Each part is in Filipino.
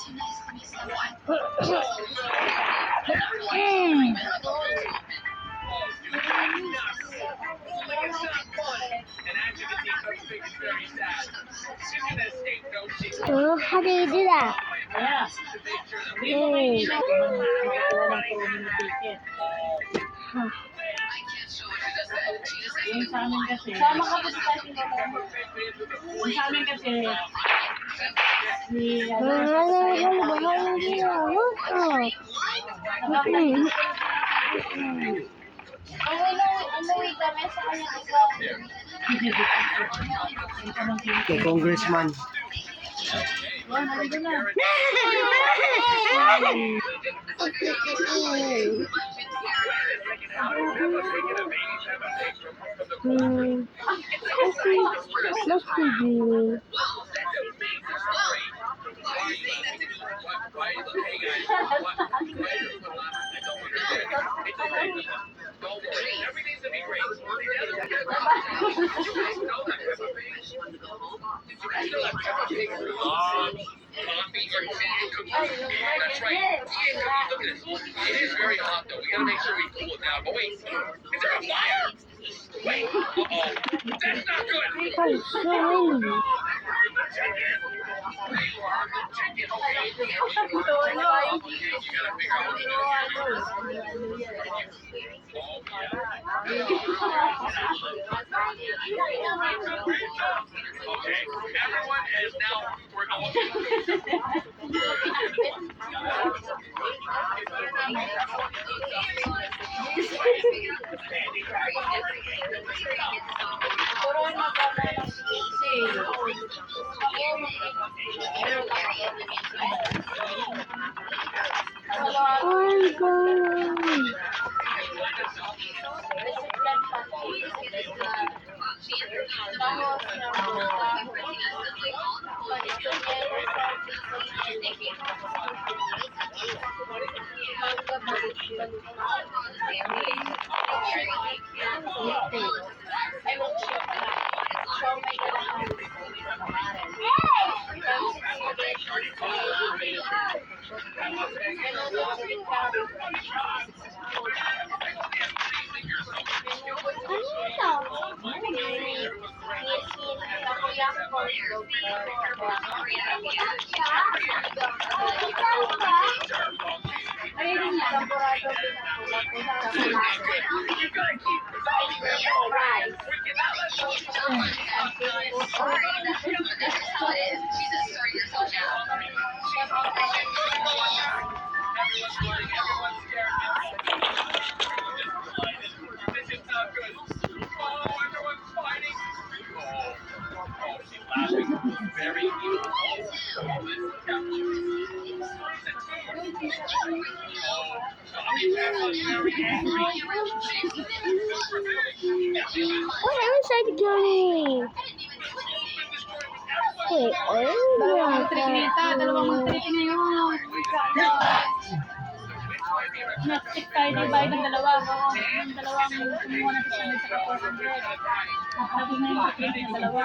How do you do that? Yung sa amin kasi, sama ka po sa yung sa amin kasi, Kay Congressman. That's right. Look at this. It is very hot though. We gotta make sure we cool it down. But wait, is there a fire? Wait, that's not good. Okay, everyone is now What else are you doing? Wait, Nag-stick tayo di ba yung dalawa? Yung dalawang kumuha na sa sa 400. Nakapagin na yung ticket ng dalawa.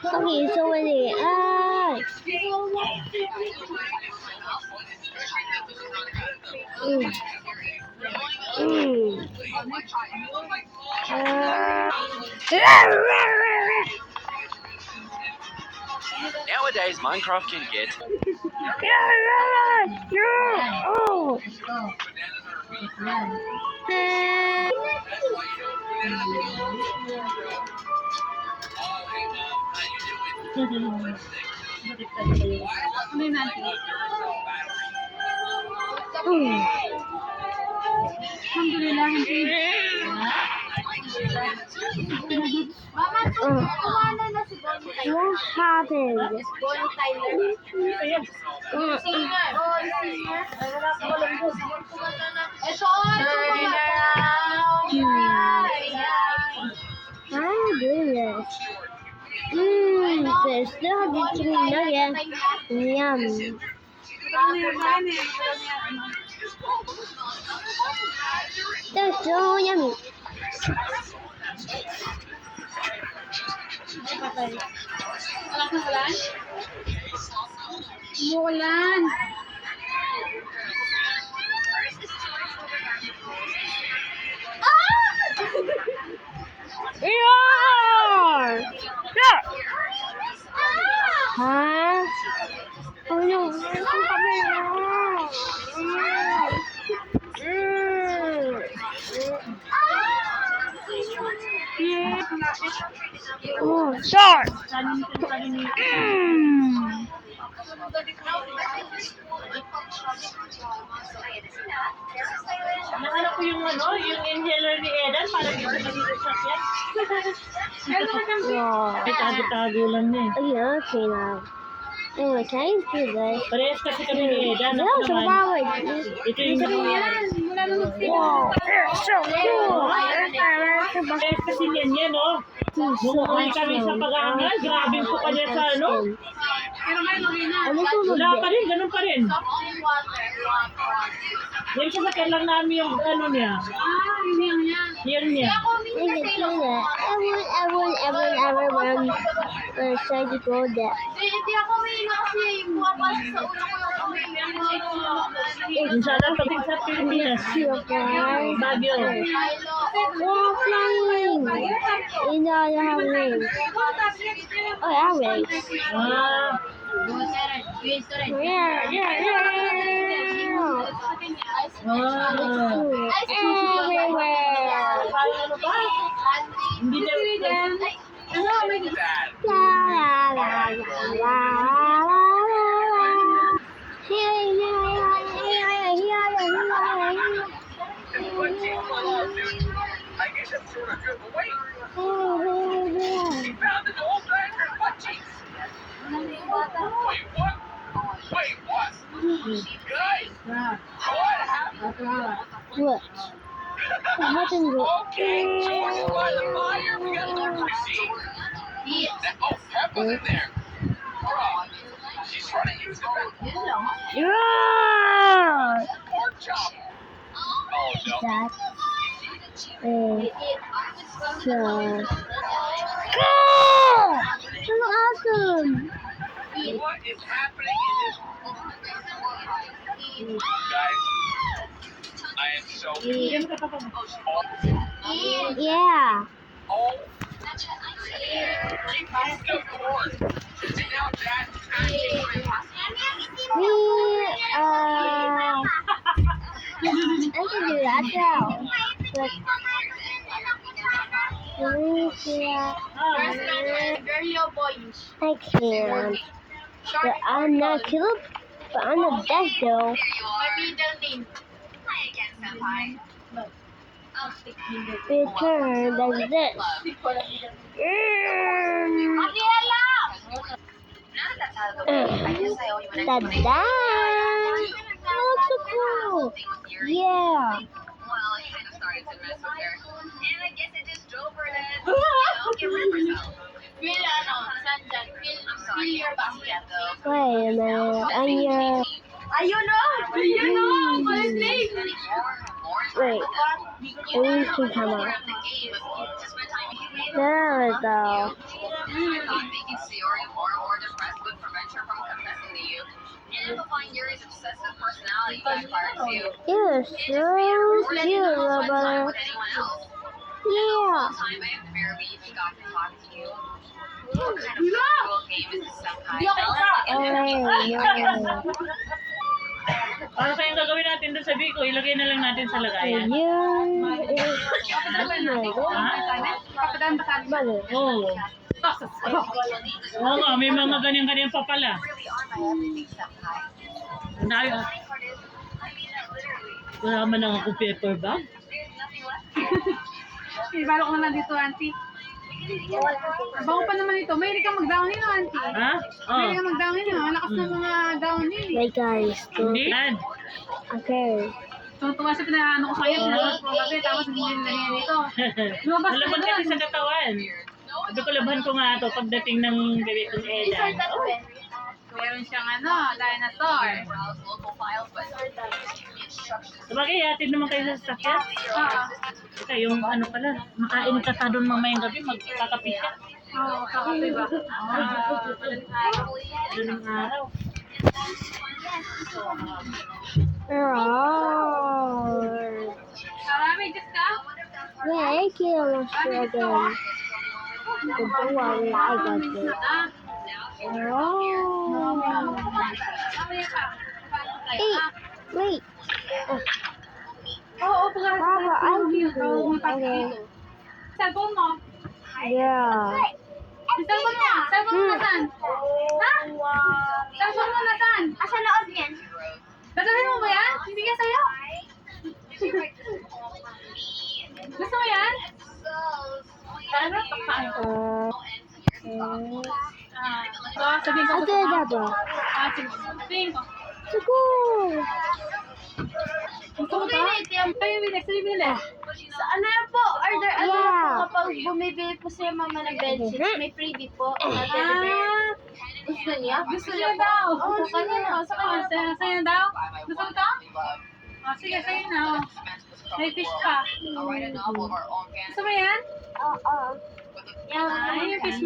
Okay, so wait. Nowadays, Minecraft can get. Ano yun natin? Alhamdulillah, hindi. Mama, kumana na si Bonnie Tyler. What happened? Bonnie Tyler. Singer. Oh, singer. Wala ko alam ko. Ito, How do you do this? There's still a chicken nugget. Yum. That's so yummy. Patay. Wala kang ulan? Umuulan. Yeah! Yeah! Huh? Oh no. Oh, shark! Kanin ko kanin. Nakala ko yung yung inhaler ni Eden, parang dito nag-i-shot yan. Wow. Ay, tago-tago lang niya eh. Oh, yeah, okay now. Anyway, can I do this? Parehas kasi kami ni Eden. No, Ako so naman. bawal. Ito yung Wow, it's so cool. Parehas kasi niyan yan, oh. Bumukuhin kami sa pag-aangal. Grabing po kanya sa ano. Ano po Wala pa rin, ganun pa rin. Yan sasakyan lang namin yung ano niya. Yan niya. I can do that. Everyone try to go there. Hindi ako may kasi pumapasok sa ulo ko yung Inshallah, pagdating sa Pilipinas. Baguio. Wow, flying! You know, you have wings. Oh, I have wings. Ah, Yeah. Everywhere. parang ano pa? Hindi na La, la, la, la, I guess I'm sort of good, but wait, he found an old lantern butt cheeks. Wait, what? Wait, what? Guys, what happened? What? What happened? Okay, George by the fire. We got to see. Pep was in there. Bro, she's trying to use the bathroom. Yeah! Pork chop. Oh, no. That is so cool! So awesome! What is happening in this? Guys, I am so. Yeah. Oh. Keep the course. And now Dad We, I can do that now. But, can we see that? very low boyish. I can't. But I'm not killed. But I'm not dead though. My middle name. Return like this. Ta-da! That looks so cool. Yeah. Well, it kind of started to mess with her. And I guess it just drove her to, get rid of herself. Feel, Sanjan, feel your basket though. Wait a minute. Ayun o! What is name? Wait. We can come up. There we go. Making Sayori more depressed would prevent her from confessing to you. And amplifying Yuri's obsessive personality backfired too. You're so cute, little brother. With anyone else. Yeah. Time I have barely even got to talk to you. What kind of cruel game is this senpai? Oh, no. Ano kayang gagawin natin doon sa Biko? Ilagay na lang natin sa lagayan. You is brother. Oo. Oo nga, may mga ganyan-ganyan pa pala. Really are my everything senpai. Funny part is, I mean that literally. Wala man lang ako paper bag. There's nothing left. Ibalo ko na dito, auntie. Bago pa naman ito. May ka mag-downin, no, auntie? Ha? May Oo. ka mag-downin, no? Malakas na mga downin. Wait, guys. Hindi. Yan. Okay. Tuwa sa pinaano ko sa'yo. Pinaano tapos hindi na niya dito. Lumabas na Malabot kasi sa katawan. Sabi ko, laban ko nga ito pagdating ng gabi kong Edan. Oh, Meron siyang dinosaur. Browse local files, but Sabagay, hatid naman kayo sa sasakyan. Oo. Ika, yung ano pala, makain ka pa doon mamayang gabi, magkakape ka. Oo, kakape ba? Doon ng araw. Roar. Marami, Diyos ka? Wait, kill again. Don't worry, I got this. Ah, Roar. mamaya pa. Hey, wait. Oo, pag Papa, I'm Oo, okay. cellphone mo. Yeah. Cellphone mo. Cellphone mo nasaan? Ha? Cellphone mo nasaan? Asa loob yan? Dadalhin mo ba yan? Hindi ka sa'yo. Gusto mo yan? Ano? Pagkain ko. Sabihin ko. Okay, Dada. Sige. Sabihin ko. Sugo. Gusto mo ba? Kayo, Bili. Sa ano yan po? Order ano Yeah. po kapag bumibili po si mama ng bedsheets, may freebie po. Ah, Gusto niya? gusto niya daw. Oo, sa kanya. Sa kanya. Sa'yo daw? Gusto mo to? Sige, sa'yo na. May fish pa. Gusto mo yan? Oo. Ay, yung fish